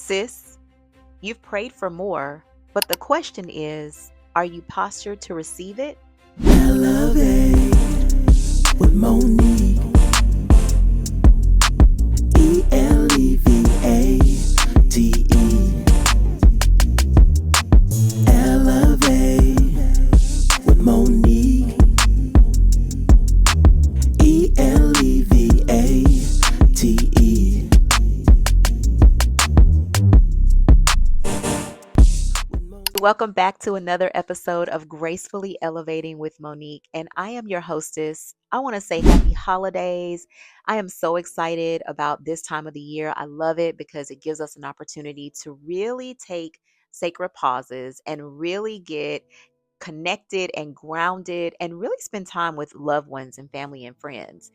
Sis, you've prayed for more, but the question is, are you postured to receive it? Elevate with Monique. Elevating. Elevate with Monique. Elevate. Welcome back to another episode of Gracefully Elevating with Monique, and I am your hostess. I want to say happy holidays. I am so excited about this time of the year. I love it because it gives us an opportunity to really take sacred pauses and really get connected and grounded and really spend time with loved ones and family and friends.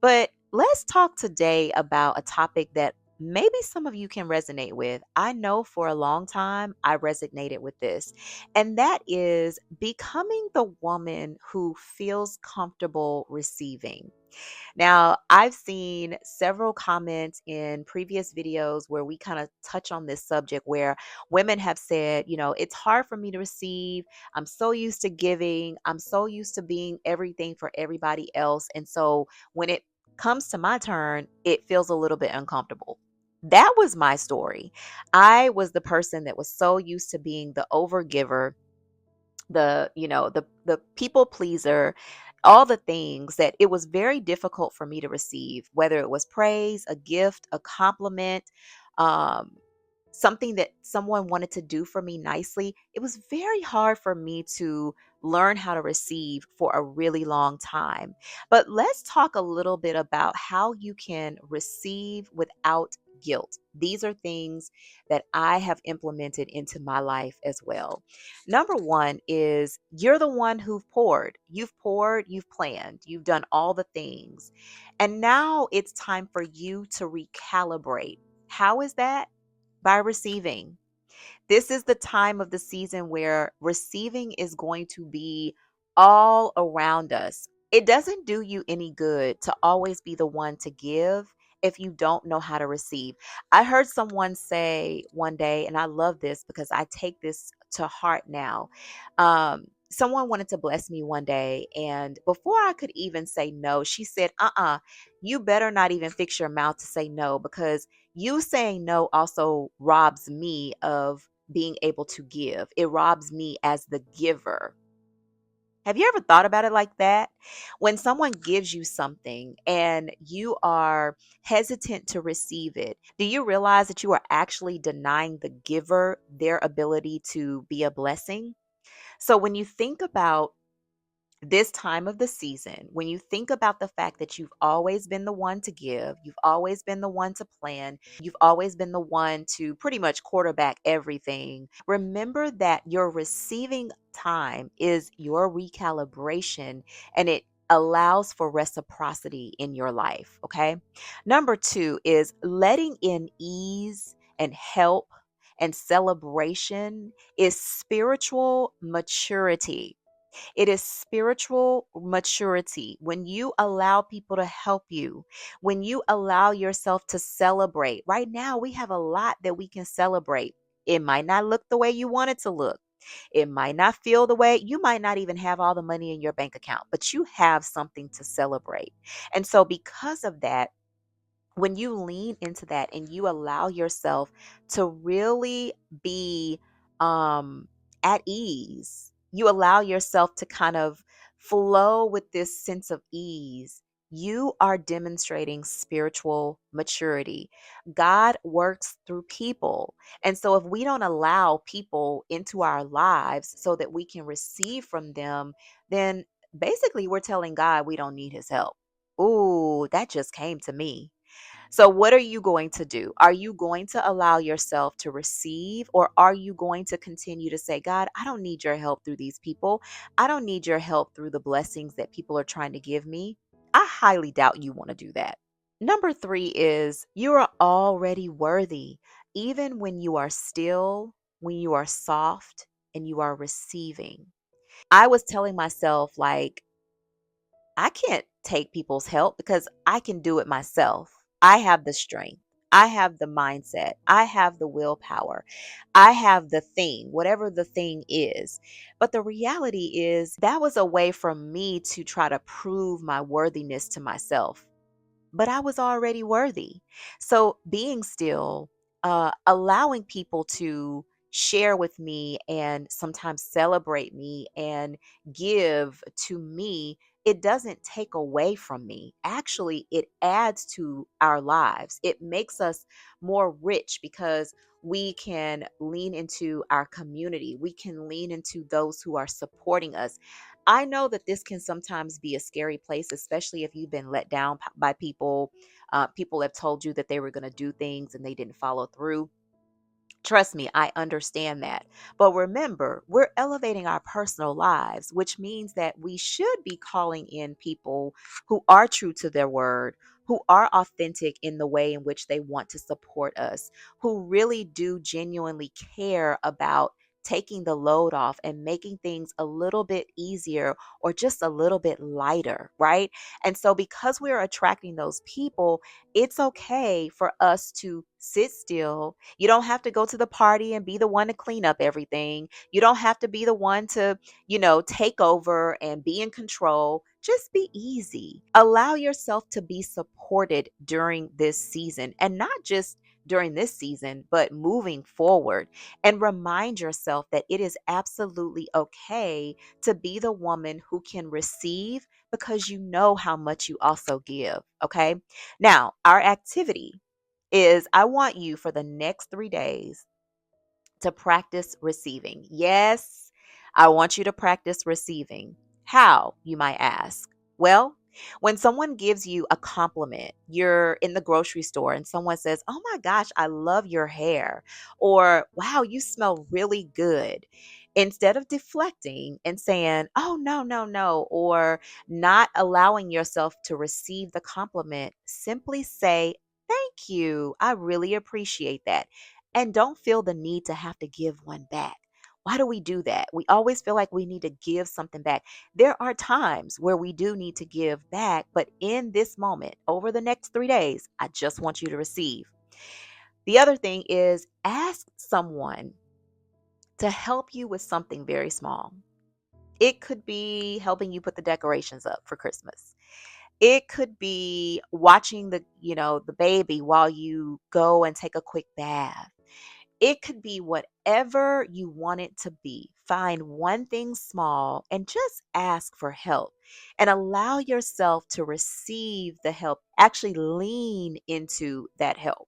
But let's talk today about a topic that maybe some of you can resonate with. I know for a long time I resonated with this, and that is becoming the woman who feels comfortable receiving. Now, I've seen several comments in previous videos where we kind of touch on this subject where women have said, it's hard for me to receive. I'm so used to giving. I'm so used to being everything for everybody else. And so when it comes to my turn, it feels a little bit uncomfortable. That was my story. I was the person that was so used to being the overgiver, the people pleaser, all the things that it was very difficult for me to receive, whether it was praise, a gift, a compliment, um something that someone wanted to do for me nicely. It was very hard for me to learn how to receive for a really long time. But let's talk a little bit about how you can receive without guilt. These are things that I have implemented into my life as well. Number one is you're the one who've poured. You've poured, you've planned, you've done all the things. And now it's time for you to recalibrate. How is that? By receiving. This is the time of the season where receiving is going to be all around us. It doesn't do you any good to always be the one to give if you don't know how to receive. I heard someone say one day, and I love this because I take this to heart now. Someone wanted to bless me one day, and before I could even say no, she said, you better not even fix your mouth to say no, because you saying no also robs me of being able to give. It robs me as the giver. Have you ever thought about it like that? When someone gives you something and you are hesitant to receive it, do you realize that you are actually denying the giver their ability to be a blessing? So when you think about this time of the season, when you think about the fact that you've always been the one to give, you've always been the one to plan, you've always been the one to pretty much quarterback everything, remember that your receiving time is your recalibration, and it allows for reciprocity in your life. Okay. Number two is letting in ease and help and celebration is spiritual maturity. It is spiritual maturity when you allow people to help you, when you allow yourself to celebrate. Right now, we have a lot that we can celebrate. It might not look the way you want it to look. It might not feel the way, you might not even have all the money in your bank account, but you have something to celebrate. And so, because of that, when you lean into that and you allow yourself to really be um at ease, you allow yourself to kind of flow with this sense of ease, you are demonstrating spiritual maturity. God works through people. And so if we don't allow people into our lives so that we can receive from them, then basically we're telling God we don't need his help. Ooh, that just came to me. So, what are you going to do? Are you going to allow yourself to receive, or are you going to continue to say, God, I don't need your help through these people. I don't need your help through the blessings that people are trying to give me? I highly doubt you want to do that. Number three is you are already worthy, even when you are still, when you are soft, and you are receiving. I was telling myself, like, I can't take people's help because I can do it myself. I have the strength. I have the mindset. I have the willpower. I have the thing, whatever the thing is. But the reality is that was a way for me to try to prove my worthiness to myself, but I was already worthy. So being still, allowing people to share with me and sometimes celebrate me and give to me, it doesn't take away from me. Actually, it adds to our lives. It makes us more rich because we can lean into our community. We can lean into those who are supporting us. I know that this can sometimes be a scary place, especially if you've been let down by people. People have told you that they were going to do things and they didn't follow through. Trust me, I understand that. But remember, we're elevating our personal lives, which means that we should be calling in people who are true to their word, who are authentic in the way in which they want to support us, who really do genuinely care about taking the load off and making things a little bit easier or just a little bit lighter, right? And so, because we're attracting those people, it's okay for us to sit still. You don't have to go to the party and be the one to clean up everything. You don't have to be the one to, take over and be in control. Just be easy. Allow yourself to be supported during this season, and not just during this season, but moving forward. And remind yourself that it is absolutely okay to be the woman who can receive because you know how much you also give. Okay. Now, our activity is I want you for the next 3 days to practice receiving. Yes, I want you to practice receiving. How, you might ask? Well, when someone gives you a compliment, you're in the grocery store and someone says, "Oh my gosh, I love your hair," or "Wow, you smell really good." Instead of deflecting and saying, "Oh, no, no, no," or not allowing yourself to receive the compliment, simply say, "Thank you. I really appreciate that." And don't feel the need to have to give one back. Why do we do that? We always feel like we need to give something back. There are times where we do need to give back, but in this moment, over the next 3 days, I just want you to receive. The other thing is ask someone to help you with something very small. It could be helping you put the decorations up for Christmas. It could be watching the baby while you go and take a quick bath. It could be whatever you want it to be. Find one thing small and just ask for help and allow yourself to receive the help. Actually, lean into that help.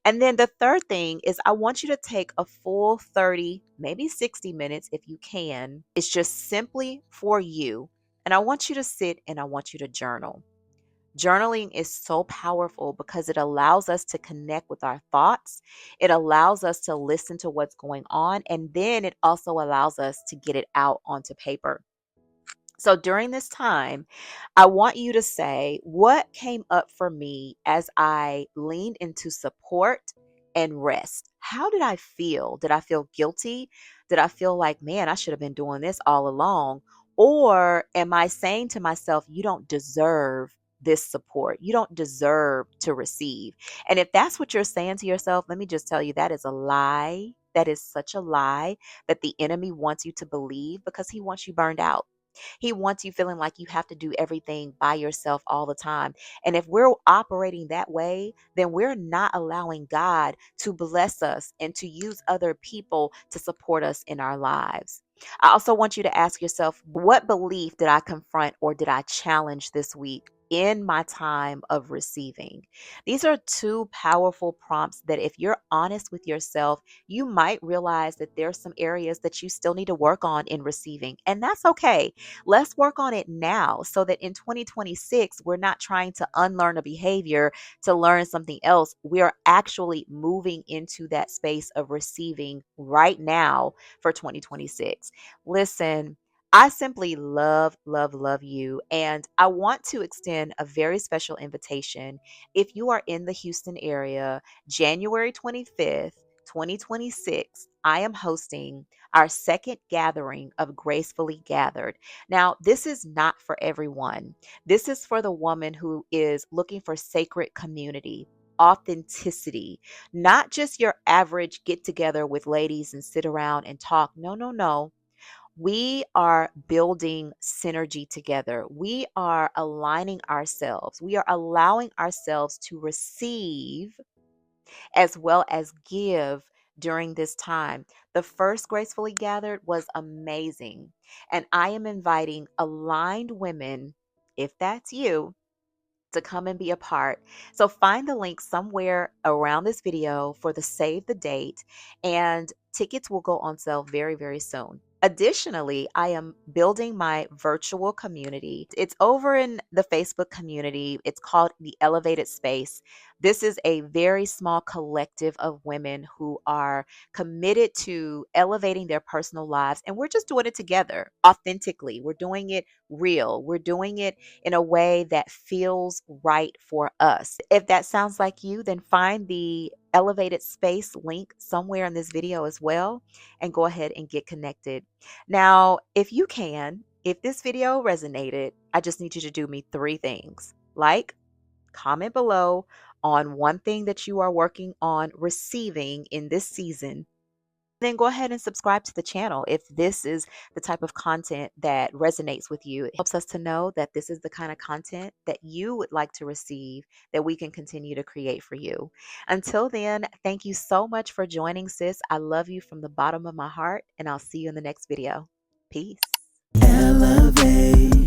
And then the third thing is I want you to take a full 30, maybe 60 minutes if you can. It's just simply for you. And I want you to sit and I want you to journal. Journaling is so powerful because it allows us to connect with our thoughts. It allows us to listen to what's going on. And then it also allows us to get it out onto paper. So during this time, I want you to say what came up for me as I leaned into support and rest. How did I feel? Did I feel guilty? Did I feel like, man, I should have been doing this all along? Or am I saying to myself, you don't deserve this support? You don't deserve to receive. And if that's what you're saying to yourself, let me just tell you that is a lie. That is such a lie that the enemy wants you to believe because he wants you burned out. He wants you feeling like you have to do everything by yourself all the time. And if we're operating that way, then we're not allowing God to bless us and to use other people to support us in our lives. I also want you to ask yourself, what belief did I confront or did I challenge this week in my time of receiving? These are two powerful prompts that if you're honest with yourself, you might realize that there's some areas that you still need to work on in receiving. And that's okay. Let's work on it now so that in 2026, we're not trying to unlearn a behavior to learn something else. We are actually moving into that space of receiving right now for 2026. Listen, I simply love, love, love you. And I want to extend a very special invitation. If you are in the Houston area, January 25th, 2026, I am hosting our second gathering of Gracefully Gathered. Now, this is not for everyone. This is for the woman who is looking for sacred community. authenticity, not just your average get together with ladies and sit around and talk. No, no, no. We are building synergy together. We are aligning ourselves. We are allowing ourselves to receive as well as give during this time. The first Gracefully Gathered was amazing. And I am inviting aligned women, if that's you, to come and be a part. So find the link somewhere around this video for the save the date, and tickets will go on sale very, very soon. Additionally, I am building my virtual community. It's over in the Facebook community. It's called the Elevated Space. This is a very small collective of women who are committed to elevating their personal lives. And we're just doing it together authentically. We're doing it real. We're doing it in a way that feels right for us. If that sounds like you, then find the Elevated Space link somewhere in this video as well and go ahead and get connected. Now, if you can, if this video resonated, I just need you to do me three things. Like, comment below on one thing that you are working on receiving in this season. Then go ahead and subscribe to the channel if this is the type of content that resonates with you. It helps us to know that this is the kind of content that you would like to receive, that we can continue to create for you. Until then, thank you so much for joining, sis. I love you from the bottom of my heart, and I'll see you in the next video. Peace. Elevate.